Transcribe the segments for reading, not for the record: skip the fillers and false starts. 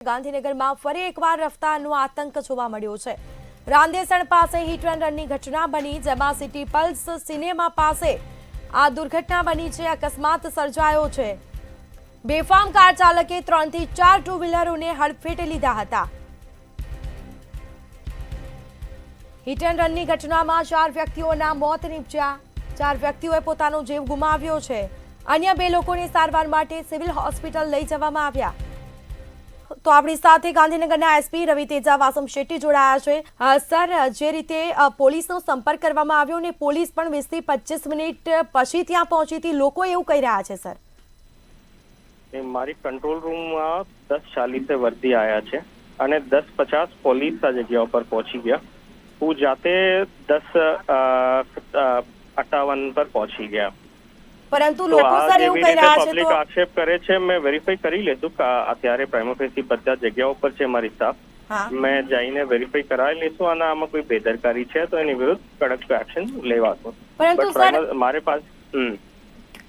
ગાંધીનગરમાં ફરી એકવાર રફતારનો આતંક જોવા મળ્યો છે। રાંદેસણ પાસે હિટ એન્ડ રનની ઘટના બની, જેમાં સિટી પલ્સ સિનેમા પાસે આ દુર્ઘટના બની છે। અકસ્માત સર્જાયો છે। બેફામ કાર ચાલકે 3 થી 4 ટુ વ્હીલરોને હડફેટે લીધા હતા। હિટ એન્ડ રનની ઘટનામાં 4 વ્યક્તિઓના મોત નીપજ્યા। 4 વ્યક્તિઓએ પોતાનો જીવ ગુમાવ્યો છે। અન્ય 2 લોકોને સારવાર માટે સિવિલ હોસ્પિટલ લઈ જવામાં આવ્યા। તો આપણી સાથે ગાંધીનગરના એસપી રવિ તેજા વાસમ શેટ્ટી જોડાયા છે। સર, જે રીતે પોલીસનો સંપર્ક કરવામાં આવ્યો ને પોલીસ પણ 20 થી 25 મિનિટ પછી ત્યાં પહોંચી હતી, લોકો એવું કહી રહ્યા છે સર। મારી કંટ્રોલ રૂમમાં 10:40 વર્દી આવ્યા છે અને 10:50 પોલીસ આ જગ્યા ઉપર પહોંચી ગયા। હું જાતે 10:58 પર પહોંચી ગયા। પરંતુ લોકો સર એવું કહી રહ્યા છે પબ્લિક આક્ષેપ કરે છે, મેં વેરીફાઈ કરી લેતું કે અત્યારે પ્રાઇમા ફેસી બધા જગ્યાઓ પર છે મારી સ્ટાફ। મેં જઈને વેરીફાઈ કરાવી લઈશું અને આમાં કોઈ બેદરકારી છે તો એની વિરુદ્ધ કડક એક્શન લેવાશે। પરંતુ સર મારે પાસે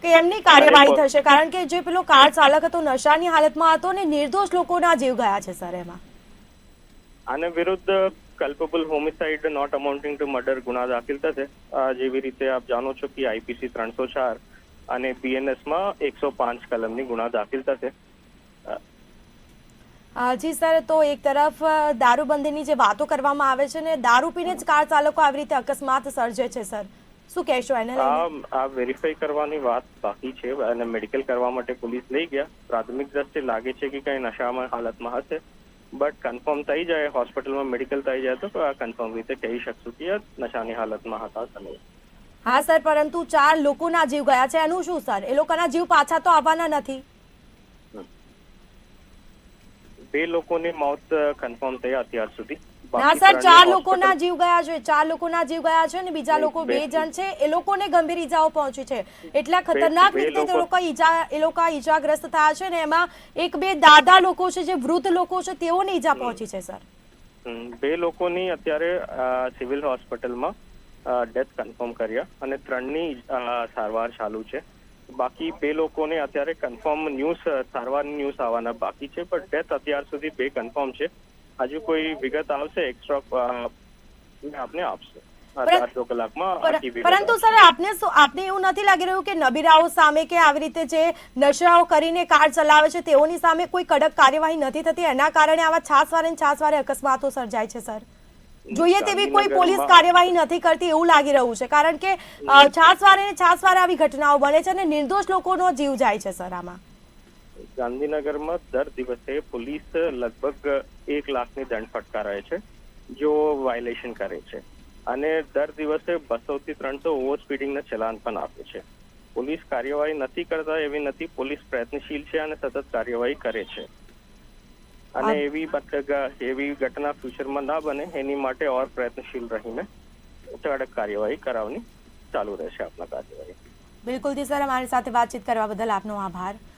કેમની કાર્યવાહી થશે, કારણ કે જે પેલો કાર ચાલક હતો નશાની હાલતમાં હતો ને નિર્દોષ લોકોના જીવ ગયા છે સર। એમાં આને વિરુદ્ધ culpable homicide not amounting to murder ગુના દાખલ થશે। જેવી રીતે આપ જાણો છો કે આઈપીસી 304 અને બીએનએસ માં 105 કલમની ગુના દાખલ થશે। જી સર, તો એક તરફ દારૂબંધીની જે વાતો કરવામાં આવે છે ને દારૂ પીને જ કાર ચાલકો આવી રીતે અકસ્માત સર્જે છે સર, શું કહેશો એને લઈને? આ વેરીફાઈ કરવાની વાત બાકી છે અને મેડિકલ કરવા માટે પોલીસ લઈ ગયા। પ્રાથમિક દ્રષ્ટિએ લાગે છે કે કઈ નશામાં હાલતમાં હશે, બટ કન્ફર્મ થઈ જાય, હોસ્પિટલમાં મેડિકલ થઈ જાય તો આ કન્ફર્મ રીતે કહી શકશું કે નશાની હાલતમાં હતા કે નહીં। હા સર, પરંતુ 4 લોકોના જીવ ગયા છે, એનું શું સર? એ લોકોના જીવ પાછા તો આવવાના નથી। 2 લોકોની મોત કન્ફર્મ થયા અત્યાર સુધી। ના સર, 4 લોકોના જીવ ગયા છે, 4 લોકોના જીવ ગયા છે ને બીજા લોકો 2 જણ છે, એ લોકોને ગંભીર ઈજાઓ પહોંચી છે। એટલા ખતરનાક રીતે એ લોકો ઈજાગ્રસ્ત થયા છે ને એમાં 1-2 દાદા લોકો છે, જે વૃદ્ધ લોકો છે, તેઓને ઈજા પહોંચી છે સર। 2 લોકોની અત્યારે સિવિલ હોસ્પિટલમાં ડેથ કન્ફર્મ કર્યા અને 3ની સારવાર ચાલુ છે। બાકી 2 લોકોને અત્યારે કન્ફર્મ સારવારની ન્યૂઝ આવવાના બાકી છે, પણ ડેથ અત્યાર સુધી 2 કન્ફર્મ છે। હજુ કોઈ વિગત આવશે એક્સ્ટ્રા આપને આપશે 4 કલાકમાં। પરંતુ સર, આપને એવું નથી લાગી રહ્યું કે નબીરાઓ સામે કે આવી રીતે જે નશાઓ કરીને કાર ચલાવે છે તેઓની સામે કોઈ કડક કાર્યવાહી નથી થતી, એના કારણે આવા છાસવારે અકસ્માતો સર્જાય છે સર? જોઈએ તેવી કોઈ પોલીસ કાર્યવાહી નથી કરતી એવું લાગી રહ્યું છે, કારણ કે છાસવારે આવી ઘટનાઓ બને છે અને નિર્દોષ લોકોનો જીવ જાય છે સર। આમાં ગાંધીનગરમાં દર દિવસે પોલીસ લગભગ 1 લાખની દંડ ફટકારે છે જો વાયોલેશન કરે છે અને દર દિવસે 200 થી 300 ઓવર સ્પીડિંગના ચલાન પણ આપે છે। પોલીસ કાર્યવાહી નથી કરતા એવી નથી, પોલીસ પ્રયત્નશીલ છે અને સતત કાર્યવાહી કરે છે અને એવી ઘટના ફ્યુચરમાં ના બને એની માટે ઓર પ્રયત્નશીલ રહીને કડક કાર્યવાહી કરાવવાની ચાલુ રહેશે આપણા કાર્યવાહી। બિલકુલ જી સર, અમારી સાથે વાતચીત કરવા બદલ આપનો આભાર।